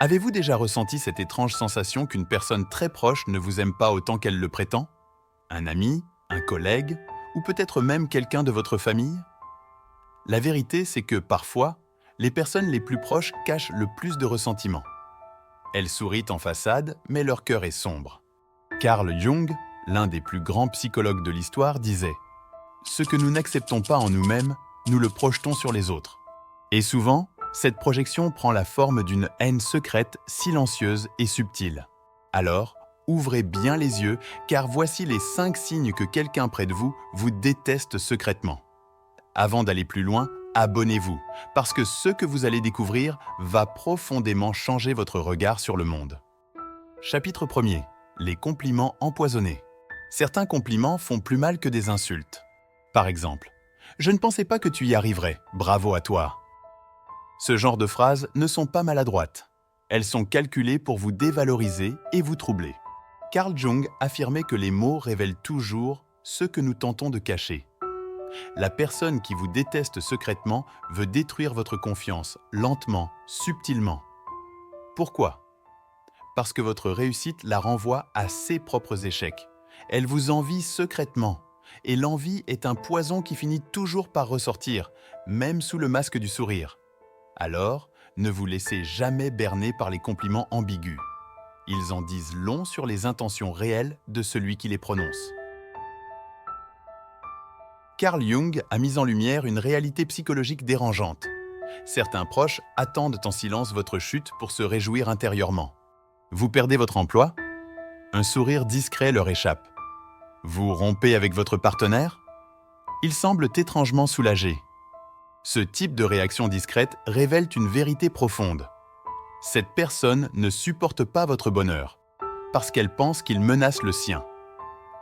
Avez-vous déjà ressenti cette étrange sensation qu'une personne très proche ne vous aime pas autant qu'elle le prétend? Un ami, un collègue, ou peut-être même quelqu'un de votre famille? La vérité, c'est que parfois, les personnes les plus proches cachent le plus de ressentiment. Elles sourient en façade, mais leur cœur est sombre. Carl Jung, l'un des plus grands psychologues de l'histoire, disait « Ce que nous n'acceptons pas en nous-mêmes, nous le projetons sur les autres. » Et souvent, cette projection prend la forme d'une haine secrète, silencieuse et subtile. Alors, ouvrez bien les yeux, car voici les 5 signes que quelqu'un près de vous déteste secrètement. Avant d'aller plus loin, abonnez-vous, parce que ce que vous allez découvrir va profondément changer votre regard sur le monde. Chapitre 1er. Les compliments empoisonnés. Certains compliments font plus mal que des insultes. Par exemple, « Je ne pensais pas que tu y arriverais, bravo à toi ». Ce genre de phrases ne sont pas maladroites. Elles sont calculées pour vous dévaloriser et vous troubler. Carl Jung affirmait que les mots révèlent toujours ce que nous tentons de cacher. La personne qui vous déteste secrètement veut détruire votre confiance, lentement, subtilement. Pourquoi? Parce que votre réussite la renvoie à ses propres échecs. Elle vous envie secrètement. Et l'envie est un poison qui finit toujours par ressortir, même sous le masque du sourire. Alors, ne vous laissez jamais berner par les compliments ambigus. Ils en disent long sur les intentions réelles de celui qui les prononce. Carl Jung a mis en lumière une réalité psychologique dérangeante. Certains proches attendent en silence votre chute pour se réjouir intérieurement. Vous perdez votre emploi? Un sourire discret leur échappe. Vous rompez avec votre partenaire? Ils semblent étrangement soulagés. Ce type de réaction discrète révèle une vérité profonde. Cette personne ne supporte pas votre bonheur, parce qu'elle pense qu'il menace le sien.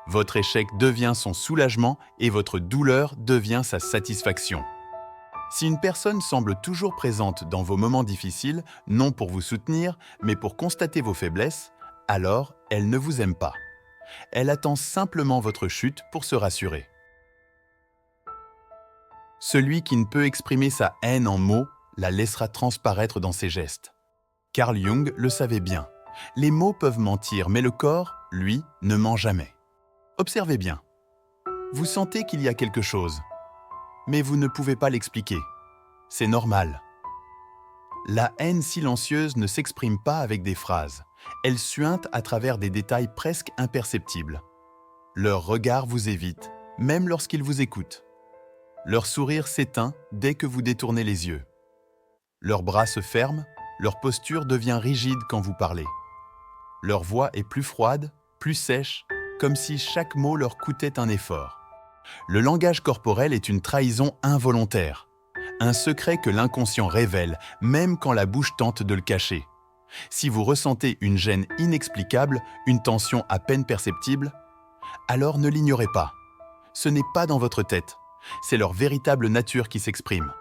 Votre échec devient son soulagement et votre douleur devient sa satisfaction. Si une personne semble toujours présente dans vos moments difficiles, non pour vous soutenir, mais pour constater vos faiblesses, alors elle ne vous aime pas. Elle attend simplement votre chute pour se rassurer. Celui qui ne peut exprimer sa haine en mots la laissera transparaître dans ses gestes. Carl Jung le savait bien. Les mots peuvent mentir, mais le corps, lui, ne ment jamais. Observez bien. Vous sentez qu'il y a quelque chose, mais vous ne pouvez pas l'expliquer. C'est normal. La haine silencieuse ne s'exprime pas avec des phrases. Elle suinte à travers des détails presque imperceptibles. Leur regard vous évite, même lorsqu'ils vous écoutent. Leur sourire s'éteint dès que vous détournez les yeux. Leurs bras se ferment, leur posture devient rigide quand vous parlez. Leur voix est plus froide, plus sèche, comme si chaque mot leur coûtait un effort. Le langage corporel est une trahison involontaire, un secret que l'inconscient révèle, même quand la bouche tente de le cacher. Si vous ressentez une gêne inexplicable, une tension à peine perceptible, alors ne l'ignorez pas. Ce n'est pas dans votre tête, c'est leur véritable nature qui s'exprime.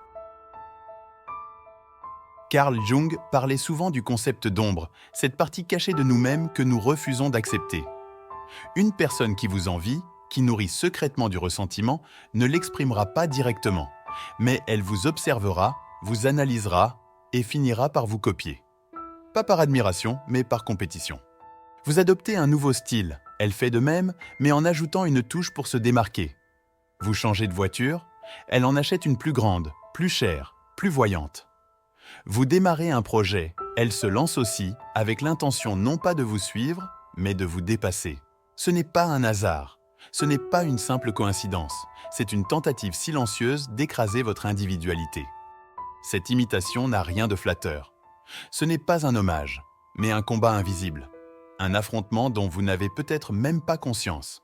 Carl Jung parlait souvent du concept d'ombre, cette partie cachée de nous-mêmes que nous refusons d'accepter. Une personne qui vous envie, qui nourrit secrètement du ressentiment, ne l'exprimera pas directement, mais elle vous observera, vous analysera et finira par vous copier. Pas par admiration, mais par compétition. Vous adoptez un nouveau style, elle fait de même, mais en ajoutant une touche pour se démarquer. Vous changez de voiture, elle en achète une plus grande, plus chère, plus voyante. Vous démarrez un projet, elle se lance aussi, avec l'intention non pas de vous suivre, mais de vous dépasser. Ce n'est pas un hasard, ce n'est pas une simple coïncidence, c'est une tentative silencieuse d'écraser votre individualité. Cette imitation n'a rien de flatteur. Ce n'est pas un hommage, mais un combat invisible. Un affrontement dont vous n'avez peut-être même pas conscience.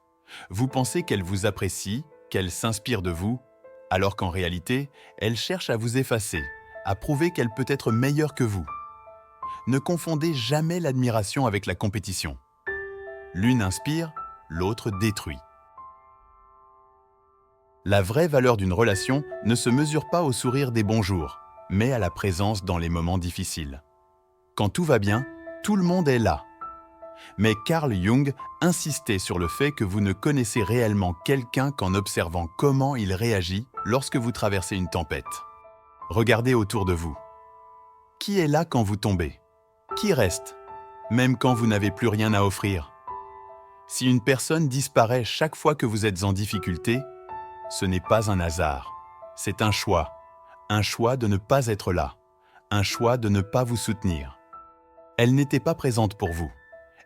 Vous pensez qu'elle vous apprécie, qu'elle s'inspire de vous, alors qu'en réalité, elle cherche à vous effacer, à prouver qu'elle peut être meilleure que vous. Ne confondez jamais l'admiration avec la compétition. L'une inspire, l'autre détruit. La vraie valeur d'une relation ne se mesure pas au sourire des bons jours, mais à la présence dans les moments difficiles. Quand tout va bien, tout le monde est là. Mais Carl Jung insistait sur le fait que vous ne connaissez réellement quelqu'un qu'en observant comment il réagit lorsque vous traversez une tempête. Regardez autour de vous. Qui est là quand vous tombez? Qui reste, même quand vous n'avez plus rien à offrir? Si une personne disparaît chaque fois que vous êtes en difficulté, ce n'est pas un hasard, c'est un choix de ne pas être là, un choix de ne pas vous soutenir. Elle n'était pas présente pour vous,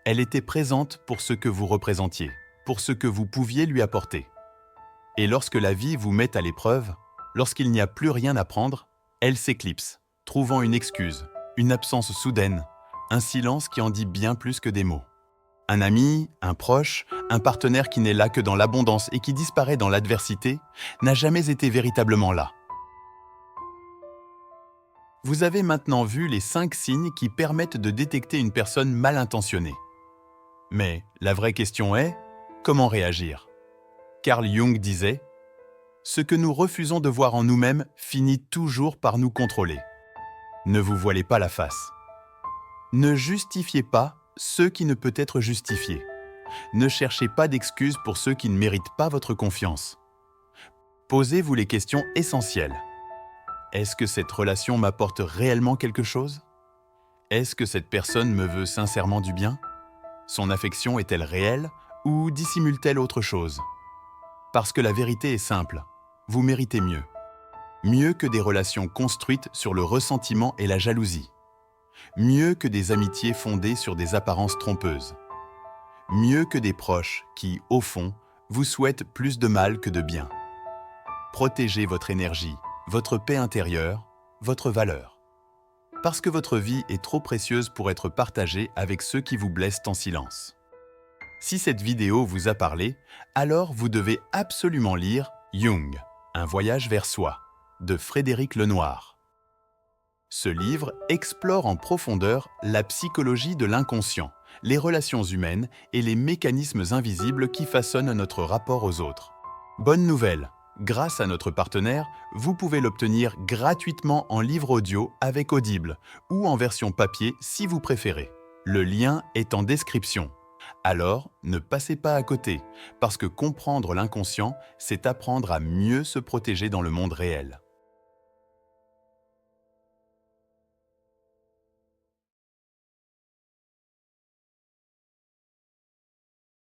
elle était présente pour ce que vous représentiez, pour ce que vous pouviez lui apporter. Et lorsque la vie vous met à l'épreuve, lorsqu'il n'y a plus rien à prendre, elle s'éclipse, trouvant une excuse, une absence soudaine, un silence qui en dit bien plus que des mots. Un ami, un proche, un partenaire qui n'est là que dans l'abondance et qui disparaît dans l'adversité, n'a jamais été véritablement là. Vous avez maintenant vu les 5 signes qui permettent de détecter une personne mal intentionnée. Mais la vraie question est, comment réagir? Carl Jung disait « Ce que nous refusons de voir en nous-mêmes finit toujours par nous contrôler. » Ne vous voilez pas la face. Ne justifiez pas ceux qui ne peuvent être justifiés. Ne cherchez pas d'excuses pour ceux qui ne méritent pas votre confiance. Posez-vous les questions essentielles. Est-ce que cette relation m'apporte réellement quelque chose? Est-ce que cette personne me veut sincèrement du bien? Son affection est-elle réelle ou dissimule-t-elle autre chose? Parce que la vérité est simple, vous méritez mieux. Mieux que des relations construites sur le ressentiment et la jalousie. Mieux que des amitiés fondées sur des apparences trompeuses. Mieux que des proches qui, au fond, vous souhaitent plus de mal que de bien. Protégez votre énergie, votre paix intérieure, votre valeur. Parce que votre vie est trop précieuse pour être partagée avec ceux qui vous blessent en silence. Si cette vidéo vous a parlé, alors vous devez absolument lire Jung, Un voyage vers soi, de Frédéric Lenoir. Ce livre explore en profondeur la psychologie de l'inconscient, les relations humaines et les mécanismes invisibles qui façonnent notre rapport aux autres. Bonne nouvelle! Grâce à notre partenaire, vous pouvez l'obtenir gratuitement en livre audio avec Audible ou en version papier si vous préférez. Le lien est en description. Alors, ne passez pas à côté, parce que comprendre l'inconscient, c'est apprendre à mieux se protéger dans le monde réel.